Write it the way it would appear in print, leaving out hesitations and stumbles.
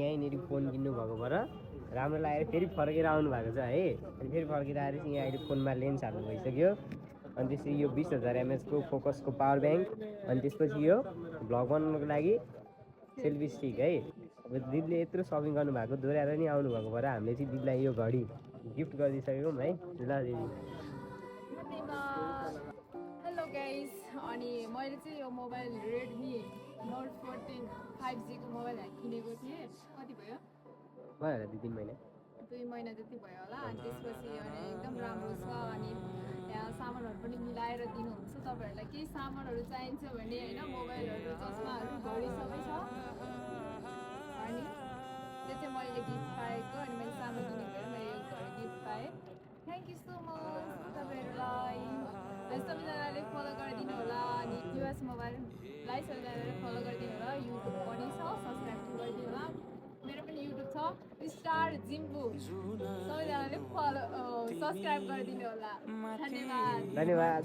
यहीँनिर फोन किन्नु भएको भएर राम्रो लागेर फेरि फर्केर आउनु भएको छ है। अनि फेरि फर्केर आएर चाहिँ यहाँ अहिले फोनमा लेन्स हाल्नु भइसक्यो। अनि त्यसपछि यो 20,000 mAh को फोकसको पावर ब्याङ्क, अनि त्यसपछि यो भ्लग बनाउनुको लागि सेल्फी स्टिक है। अब दिदीले यत्रो सपिङ गर्नुभएको दोहोऱ्याएर नि आउनुभएको भएर हामीले चाहिँ दिदीलाई यो घडी गिफ्ट गरिदिइसकेको है। ल दिदी हेलो गाइस, अनि मैले चाहिँ यो मोबाइल रेडमी नोट 14 5G को मोबाइल किनेको थिएँ। कति भयो? भयो होला 2-3 महिना 2 महिना जति भयो होला। अनि त्यसपछि अनि एकदम राम्रो छ। अनि यहाँ सामानहरू पनि मिलाएर दिनुहुन्छ। तपाईँहरूलाई केही सामानहरू चाहिन्छ भने होइन, मोबाइलहरू, चस्माहरू, घडी सबै छ। अनि त्यो चाहिँ मैले गिफ्ट पाएको। अनि मैले सामान किनेको भएर मैले यो घडी गिफ्ट पाएँ। थ्याङ्क यू सो मच तपाईँहरूलाई। सबैजनाले फलो गरिदिनु होला। अनि युएस मोबाइललाई सबैजनाले फलो गरिदिनु होला। युट्युब पनि छ, सब्सक्राइब गरिदिनु होला। मेरो पनि युट्युब छ, स्टार जिम्बु। सबैजनाले फलो सब्सक्राइब गरिदिनु होला। धन्यवाद।